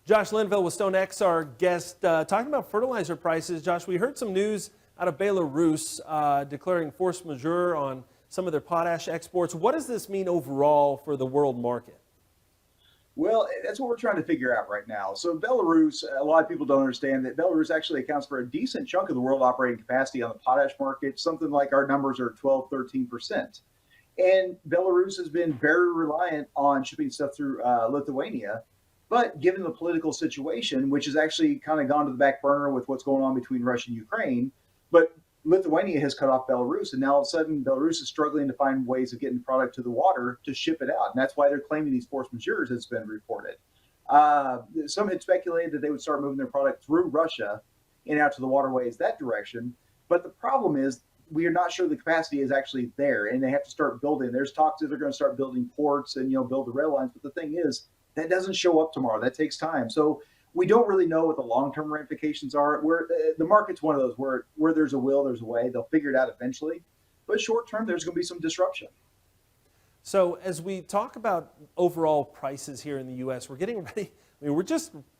Josh Linville with StoneX, our guest, talking about fertilizer prices. Josh, we heard some news out of Belarus declaring force majeure on some of their potash exports. What does this mean overall for the world market? Well, that's what we're trying to figure out right now. So Belarus, a lot of people don't understand that Belarus actually accounts for a decent chunk of the world operating capacity on the potash market. Something like our numbers are 12, 13%. And Belarus has been very reliant on shipping stuff through Lithuania. But given the political situation, which has actually kind of gone to the back burner with what's going on between Russia and Ukraine, but Lithuania has cut off Belarus, and now all of a sudden Belarus is struggling to find ways of getting product to the water to ship it out, and that's why they're claiming these force majeures. It's been reported. Some had speculated that they would start moving their product through Russia and out to the waterways that direction, but the problem is we are not sure the capacity is actually there, and they have to start building. There's talks that they're going to start building ports and build the rail lines, but the thing is that doesn't show up tomorrow. That takes time. So we don't really know what the long-term ramifications are. The market's one of those where there's a will, there's a way. They'll figure it out eventually. But short-term, there's going to be some disruption. So as we talk about overall prices here in the U.S., we're getting ready. I mean,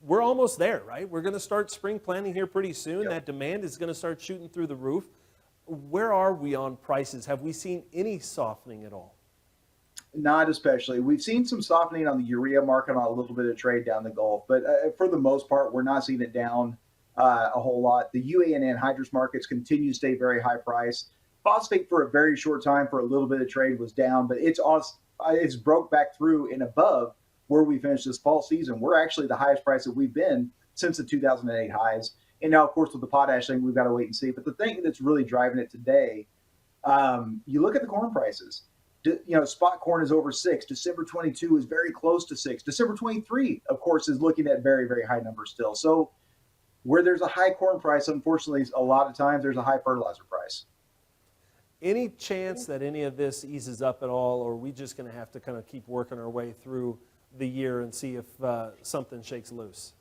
we're almost there, right? We're going to start spring planting here pretty soon. Yep. That demand is going to start shooting through the roof. Where are we on prices? Have we seen any softening at all? Not especially. We've seen some softening on the urea market on a little bit of trade down the Gulf, but for the most part, we're not seeing it down a whole lot. The UAN and anhydrous markets continue to stay very high price. Phosphate for a very short time for a little bit of trade was down, but it's broke back through and above where we finished this fall season. We're actually the highest price that we've been since the 2008 highs. And now, of course, with the potash thing, we've got to wait and see. But the thing that's really driving it today, you look at the corn prices. Spot corn is over 6. December 22 is very close to 6. December 23, of course, is looking at very, very high numbers still. So where there's a high corn price, unfortunately, a lot of times there's a high fertilizer price. Any chance that any of this eases up at all, or are we just going to have to kind of keep working our way through the year and see if something shakes loose?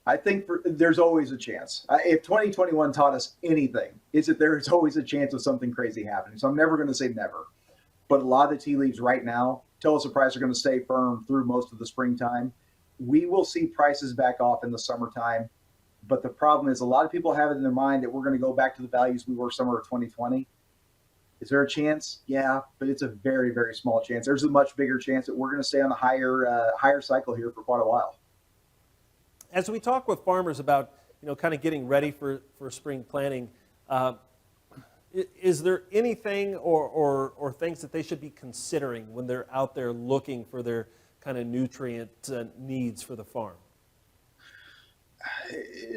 I think there's always a chance. If 2021 taught us anything, it's that there is always a chance of something crazy happening. So I'm never going to say never. But a lot of the tea leaves right now tell us the prices are going to stay firm through most of the springtime. We will see prices back off in the summertime. But the problem is a lot of people have it in their mind that we're going to go back to the values we were summer of 2020. Is there a chance? Yeah, but it's a very, very small chance. There's a much bigger chance that we're going to stay on a higher cycle here for quite a while. As we talk with farmers about, kind of getting ready for spring planting, is there anything or things that they should be considering when they're out there looking for their kind of nutrient needs for the farm?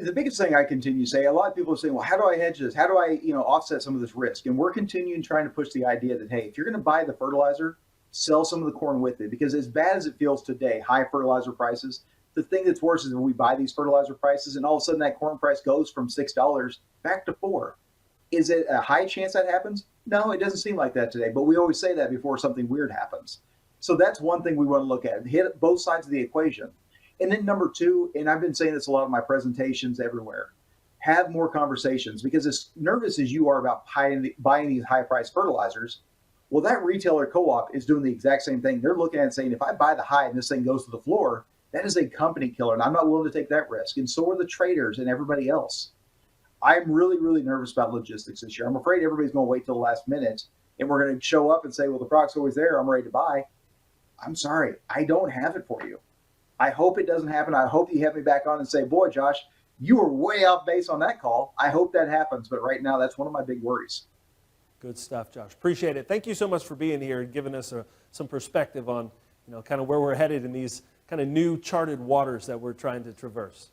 The biggest thing I continue to say, a lot of people are saying, well, how do I hedge this? How do I, offset some of this risk? And we're continuing trying to push the idea that, hey, if you're going to buy the fertilizer, sell some of the corn with it. Because as bad as it feels today, high fertilizer prices, the thing that's worse is when we buy these fertilizer prices and all of a sudden that corn price goes from $6 back to $4. Is it a high chance that happens? No, it doesn't seem like that today, but we always say that before something weird happens. So that's one thing we want to look at, hit both sides of the equation. And then number two, and I've been saying this a lot in my presentations everywhere, have more conversations, because as nervous as you are about buying these high-priced fertilizers, well, that retailer co-op is doing the exact same thing. They're looking at it and saying, if I buy the high and this thing goes to the floor, that is a company killer, and I'm not willing to take that risk. And so are the traders and everybody else. I'm really, really nervous about logistics this year. I'm afraid everybody's going to wait till the last minute, and we're going to show up and say, well, the product's always there. I'm ready to buy. I'm sorry. I don't have it for you. I hope it doesn't happen. I hope you have me back on and say, boy, Josh, you were way off base on that call. I hope that happens. But right now, that's one of my big worries. Good stuff, Josh. Appreciate it. Thank you so much for being here and giving us some perspective on, kind of where we're headed in these kind of new charted waters that we're trying to traverse.